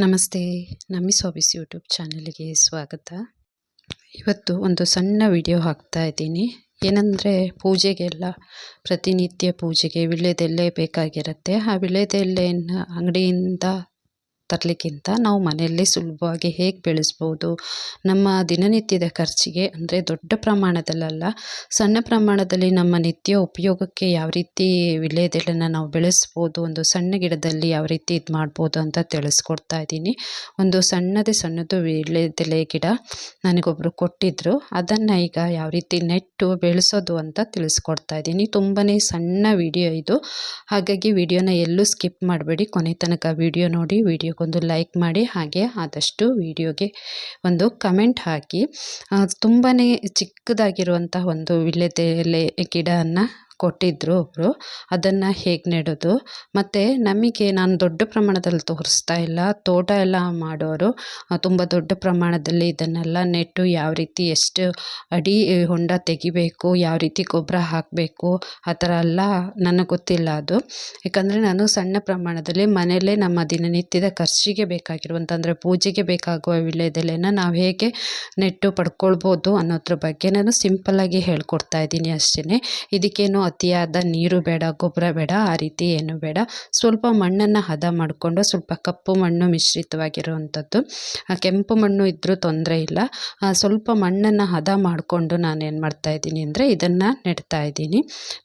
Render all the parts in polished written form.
ನಮಸ್ತೆ. ನಮ್ಮಿಸ್ hobbies YouTube ಚಾನಲ್ಗೆ ಸ್ವಾಗತ. ಇವತ್ತು ಒಂದು ಸಣ್ಣ ವಿಡಿಯೋ ಹಾಕ್ತಾ ಇದ್ದೀನಿ. ಏನಂದರೆ ಪೂಜೆಗೆಲ್ಲ ಪ್ರತಿನಿತ್ಯ ಪೂಜೆಗೆ ವೀಳ್ಯದೆಲೆ ಬೇಕಾಗಿರುತ್ತೆ. ಆ ವೀಳ್ಯದೆಲೆಯನ್ನು ಅಂಗಡಿಯಿಂದ ತರಲಿಕ್ಕಿಂತ ನಾವು ಮನೆಯಲ್ಲೇ ಸುಲಭವಾಗಿ ಹೇಗೆ ಬೆಳೆಸ್ಬೋದು, ನಮ್ಮ ದಿನನಿತ್ಯದ ಖರ್ಚಿಗೆ ಅಂದರೆ ದೊಡ್ಡ ಪ್ರಮಾಣದಲ್ಲ, ಸಣ್ಣ ಪ್ರಮಾಣದಲ್ಲಿ ನಮ್ಮ ನಿತ್ಯ ಉಪಯೋಗಕ್ಕೆ ಯಾವ ರೀತಿ ವೀಳ್ಯದೆಲೆನ ನಾವು ಬೆಳೆಸ್ಬೋದು, ಒಂದು ಸಣ್ಣ ಗಿಡದಲ್ಲಿ ಯಾವ ರೀತಿ ಇದು ಮಾಡ್ಬೋದು ಅಂತ ತಿಳಿಸ್ಕೊಡ್ತಾ ಇದ್ದೀನಿ. ಒಂದು ಸಣ್ಣದು ವೀಳ್ಯದೆಲೆ ಗಿಡ ನನಗೊಬ್ಬರು ಕೊಟ್ಟಿದ್ದರು. ಅದನ್ನು ಈಗ ಯಾವ ರೀತಿ ನೆಟ್ಟು ಬೆಳೆಸೋದು ಅಂತ ತಿಳಿಸ್ಕೊಡ್ತಾ ಇದ್ದೀನಿ. ತುಂಬಾ ಸಣ್ಣ ವಿಡಿಯೋ ಇದು, ಹಾಗಾಗಿ ವಿಡಿಯೋನ ಎಲ್ಲೂ ಸ್ಕಿಪ್ ಮಾಡಬೇಡಿ, ಕೊನೆ ತನಕ ವಿಡಿಯೋ ನೋಡಿ. ವಿಡಿಯೋಗೊಂದು ಲೈಕ್ ಮಾಡಿ, ಹಾಗೆ ಆದಷ್ಟು ವಿಡಿಯೋಗೆ ಒಂದು ಕಮೆಂಟ್ ಹಾಕಿ. ತುಂಬಾ ಚಿಕ್ಕದಾಗಿರುವಂಥ ಒಂದು ವೀಳ್ಯದೆಲೆ ಗಿಡವನ್ನು ಕೊಟ್ಟಿದ್ದರು ಒಬ್ಬರು. ಅದನ್ನು ಹೇಗೆ ನೆಡೋದು, ಮತ್ತು ನಮಗೆ ನಾನು ದೊಡ್ಡ ಪ್ರಮಾಣದಲ್ಲಿ ತೋರಿಸ್ತಾ ಇಲ್ಲ, ತೋಟ ಎಲ್ಲ ಮಾಡೋರು ತುಂಬ ದೊಡ್ಡ ಪ್ರಮಾಣದಲ್ಲಿ ಇದನ್ನೆಲ್ಲ ನೆಟ್ಟು ಯಾವ ರೀತಿ ಎಷ್ಟು ಅಡಿ ಹೊಂಡ ತೆಗಿಬೇಕು, ಯಾವ ರೀತಿ ಗೊಬ್ಬರ ಹಾಕಬೇಕು, ಆ ಥರ ಎಲ್ಲ ನನಗೆ ಗೊತ್ತಿಲ್ಲ ಅದು. ಯಾಕಂದರೆ ನಾನು ಸಣ್ಣ ಪ್ರಮಾಣದಲ್ಲಿ ಮನೆಯಲ್ಲೇ ನಮ್ಮ ದಿನನಿತ್ಯದ ಖರ್ಚಿಗೆ ಬೇಕಾಗಿರುವಂಥ ಅಂದರೆ ಪೂಜೆಗೆ ಬೇಕಾಗುವ ವೀಳ್ಯದೆಲೆನ ನಾವು ಹೇಗೆ ನೆಟ್ಟು ಪಡ್ಕೊಳ್ಬೋದು ಅನ್ನೋದ್ರ ಬಗ್ಗೆ ನಾನು ಸಿಂಪಲ್ಲಾಗಿ ಹೇಳ್ಕೊಡ್ತಾ ಇದ್ದೀನಿ ಅಷ್ಟೇ. ಇದಕ್ಕೇನು ಅತಿಯಾದ ನೀರು ಬೇಡ, ಗೊಬ್ಬರ ಬೇಡ, ಆ ರೀತಿ ಏನು ಬೇಡ. ಸ್ವಲ್ಪ ಮಣ್ಣನ್ನು ಹದ ಮಾಡಿಕೊಂಡು, ಸ್ವಲ್ಪ ಕಪ್ಪು ಮಣ್ಣು ಮಿಶ್ರಿತವಾಗಿರುವಂಥದ್ದು, ಕೆಂಪು ಮಣ್ಣು ಇದ್ದರೂ ತೊಂದರೆ ಇಲ್ಲ, ಸ್ವಲ್ಪ ಮಣ್ಣನ್ನು ಹದ ಮಾಡಿಕೊಂಡು ನಾನೇನು ಮಾಡ್ತಾಯಿದ್ದೀನಿ ಅಂದರೆ ಇದನ್ನು ನೆಡ್ತಾ ಇದ್ದೀನಿ.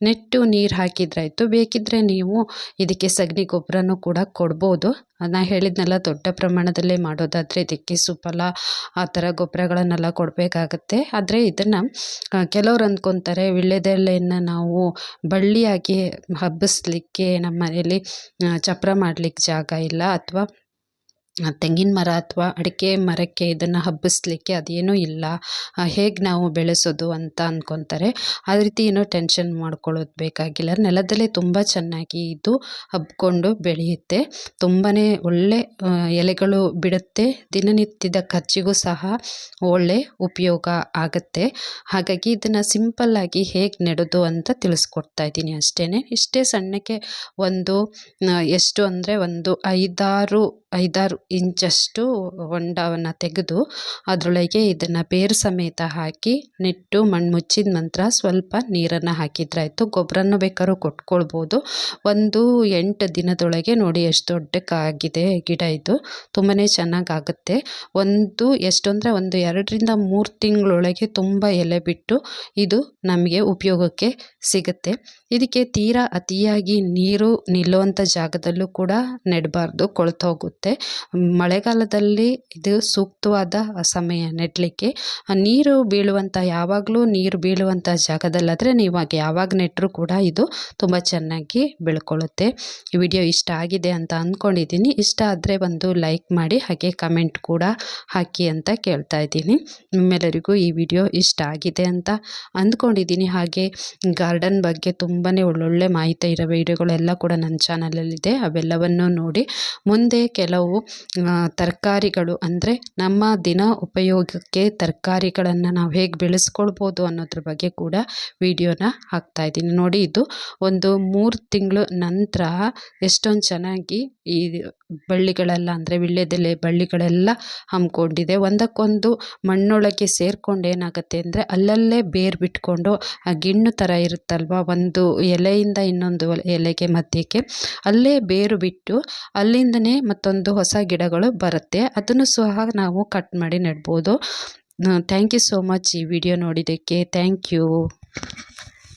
ನೆಟ್ಟು ನೀರು ಹಾಕಿದ್ರಾಯ್ತು. ಬೇಕಿದ್ದರೆ ನೀವು ಇದಕ್ಕೆ ಸಗಣಿ ಗೊಬ್ಬರನೂ ಕೂಡ ಕೊಡ್ಬೋದು. ನಾನು ಹೇಳಿದ್ನೆಲ್ಲ ದೊಡ್ಡ ಪ್ರಮಾಣದಲ್ಲೇ ಮಾಡೋದಾದರೆ ಇದಕ್ಕೆ ಸುಫಲ ಆ ಥರ ಗೊಬ್ಬರಗಳನ್ನೆಲ್ಲ ಕೊಡಬೇಕಾಗತ್ತೆ. ಆದರೆ ಇದನ್ನು ಕೆಲವ್ರು ಅಂದ್ಕೊತಾರೆ ವೀಳ್ಯದೆಲೆಯನ್ನು ನಾವು ಬಳ್ಳಿಯಾಗಿ ಹಬ್ಬಿಸ್ಲಿಕ್ಕೆ ನಮ್ಮ ಮನೇಲಿ ಚಪ್ಪರ ಮಾಡಲಿಕ್ಕೆ ಜಾಗ ಇಲ್ಲ, ಅಥವಾ ತೆಂಗಿನ ಮರ ಅಥವಾ ಅಡಿಕೆ ಮರಕ್ಕೆ ಇದನ್ನು ಹಬ್ಬಿಸ್ಲಿಕ್ಕೆ ಅದೇನೂ ಇಲ್ಲ, ಹೇಗೆ ನಾವು ಬೆಳೆಸೋದು ಅಂತ ಅಂದ್ಕೊತಾರೆ. ಆ ರೀತಿ ಏನೋ ಟೆನ್ಷನ್ ಮಾಡ್ಕೊಳ್ಳೋದು ಬೇಕಾಗಿಲ್ಲ. ನೆಲದಲ್ಲೇ ತುಂಬ ಚೆನ್ನಾಗಿ ಇದು ಹಬ್ಕೊಂಡು ಬೆಳೆಯುತ್ತೆ, ತುಂಬಾ ಒಳ್ಳೆ ಎಲೆಗಳು ಬಿಡುತ್ತೆ, ದಿನನಿತ್ಯದ ಖರ್ಚಿಗೂ ಸಹ ಒಳ್ಳೆ ಉಪಯೋಗ ಆಗುತ್ತೆ. ಹಾಗಾಗಿ ಇದನ್ನು ಸಿಂಪಲ್ಲಾಗಿ ಹೇಗೆ ನೆಡೋದು ಅಂತ ತಿಳಿಸ್ಕೊಡ್ತಾ ಇದ್ದೀನಿ ಅಷ್ಟೇ. ಇಷ್ಟೇ ಸಣ್ಣಕ್ಕೆ ಒಂದು ಎಷ್ಟು ಅಂದರೆ ಒಂದು ಐದಾರು ಇಂಚಷ್ಟು ಹೊಂಡವನ್ನು ತೆಗೆದು ಅದರೊಳಗೆ ಇದನ್ನು ಬೇರು ಸಮೇತ ಹಾಕಿ ನೆಟ್ಟು ಮಣ್ಣು ಮುಚ್ಚಿದ ನಂತರ ಸ್ವಲ್ಪ ನೀರನ್ನು ಹಾಕಿದ್ರಾಯ್ತು. ಗೊಬ್ಬರನೂ ಬೇಕಾದ್ರೂ ಕೊಟ್ಕೊಳ್ಬೋದು. 8 ದಿನದೊಳಗೆ ನೋಡಿ ಎಷ್ಟು ದೊಡ್ಡಕ್ಕಾಗಿದೆ ಗಿಡ. ಇದು ತುಂಬಾ ಚೆನ್ನಾಗಾಗುತ್ತೆ. ಎಷ್ಟು ಅಂದರೆ 2ರಿಂದ 3 ತಿಂಗಳೊಳಗೆ ತುಂಬ ಎಲೆ ಬಿಟ್ಟು ಇದು ನಮಗೆ ಉಪಯೋಗಕ್ಕೆ ಸಿಗುತ್ತೆ. ಇದಕ್ಕೆ ತೀರಾ ಅತಿಯಾಗಿ ನೀರು ನಿಲ್ಲುವಂಥ ಜಾಗದಲ್ಲೂ ಕೂಡ ನೆಡಬಾರ್ದು, ಕೊಳ್ತೋಗುತ್ತೆ. ಮಳೆಗಾಲದಲ್ಲಿ ಇದು ಸೂಕ್ತವಾದ ಸಮಯ ನೆಡಲಿಕ್ಕೆ. ಯಾವಾಗಲೂ ನೀರು ಬೀಳುವಂಥ ಜಾಗದಲ್ಲಾದರೆ ನೀವು ಯಾವಾಗ ನೆಟ್ಟರೂ ಕೂಡ ಇದು ತುಂಬ ಚೆನ್ನಾಗಿ ಬೆಳ್ಕೊಳ್ಳುತ್ತೆ. ಈ ವಿಡಿಯೋ ಇಷ್ಟ ಆಗಿದೆ ಅಂತ ಅಂದ್ಕೊಂಡಿದ್ದೀನಿ. ಇಷ್ಟ ಆದರೆ ಒಂದು ಲೈಕ್ ಮಾಡಿ, ಹಾಗೆ ಕಮೆಂಟ್ ಕೂಡ ಹಾಕಿ ಅಂತ ಕೇಳ್ತಾ ಇದ್ದೀನಿ. ನಿಮ್ಮೆಲ್ಲರಿಗೂ ಈ ವಿಡಿಯೋ ಇಷ್ಟ ಆಗಿದೆ ಅಂತ ಅಂದ್ಕೊಂಡಿದ್ದೀನಿ. ಹಾಗೆ ಗಾರ್ಡನ್ ಬಗ್ಗೆ ತುಂಬಾ ಒಳ್ಳೊಳ್ಳೆ ಮಾಹಿತಿ ಇರೋ ವಿಡಿಯೋಗಳೆಲ್ಲ ಕೂಡ ನನ್ನ ಚಾನಲಲ್ಲಿದೆ, ಅವೆಲ್ಲವನ್ನು ನೋಡಿ. ಮುಂದೆ ಕೆಲವು ತರಕಾರಿಗಳು ಅಂದರೆ ನಮ್ಮ ದಿನ ಉಪಯೋಗಕ್ಕೆ ತರಕಾರಿಗಳನ್ನು ನಾವು ಹೇಗೆ ಬೆಳೆಸ್ಕೊಳ್ಬೋದು ಅನ್ನೋದ್ರ ಬಗ್ಗೆ ಕೂಡ ವಿಡಿಯೋನ ಹಾಕ್ತಾ ಇದ್ದೀನಿ. ನೋಡಿ, ಇದು ಒಂದು 3 ತಿಂಗಳು ನಂತರ ಎಷ್ಟೊಂದು ಚೆನ್ನಾಗಿ ಈ ಬಳ್ಳಿಗಳೆಲ್ಲ ಅಂದರೆ ವೀಳ್ಯದೆಲೆ ಬಳ್ಳಿಗಳೆಲ್ಲ ಹಮ್ಮಿಕೊಂಡಿದೆ. ಒಂದಕ್ಕೊಂದು ಮಣ್ಣೊಳಗೆ ಸೇರ್ಕೊಂಡು ಏನಾಗುತ್ತೆ ಅಂದರೆ ಅಲ್ಲಲ್ಲೇ ಬೇರು ಬಿಟ್ಕೊಂಡು ಆ ಗಿಣ್ಣು ಥರ ಇರುತ್ತಲ್ವ, ಒಂದು ಎಲೆಯಿಂದ ಇನ್ನೊಂದು ಎಲೆಗೆ ಮಧ್ಯಕ್ಕೆ ಅಲ್ಲೇ ಬೇರು ಬಿಟ್ಟು ಅಲ್ಲಿಂದನೇ ಮತ್ತೊಂದು ಹೊಸ ಗಿಡಗಳು ಬರುತ್ತೆ. ಅದನ್ನು ಸಹ ನಾವು ಕಟ್ ಮಾಡಿ ನೆಡ್ಬೋದು. ಥ್ಯಾಂಕ್ ಯು ಸೋ ಮಚ್ ಈ ವಿಡಿಯೋ ನೋಡಿದ್ದಕ್ಕೆ. Thank you.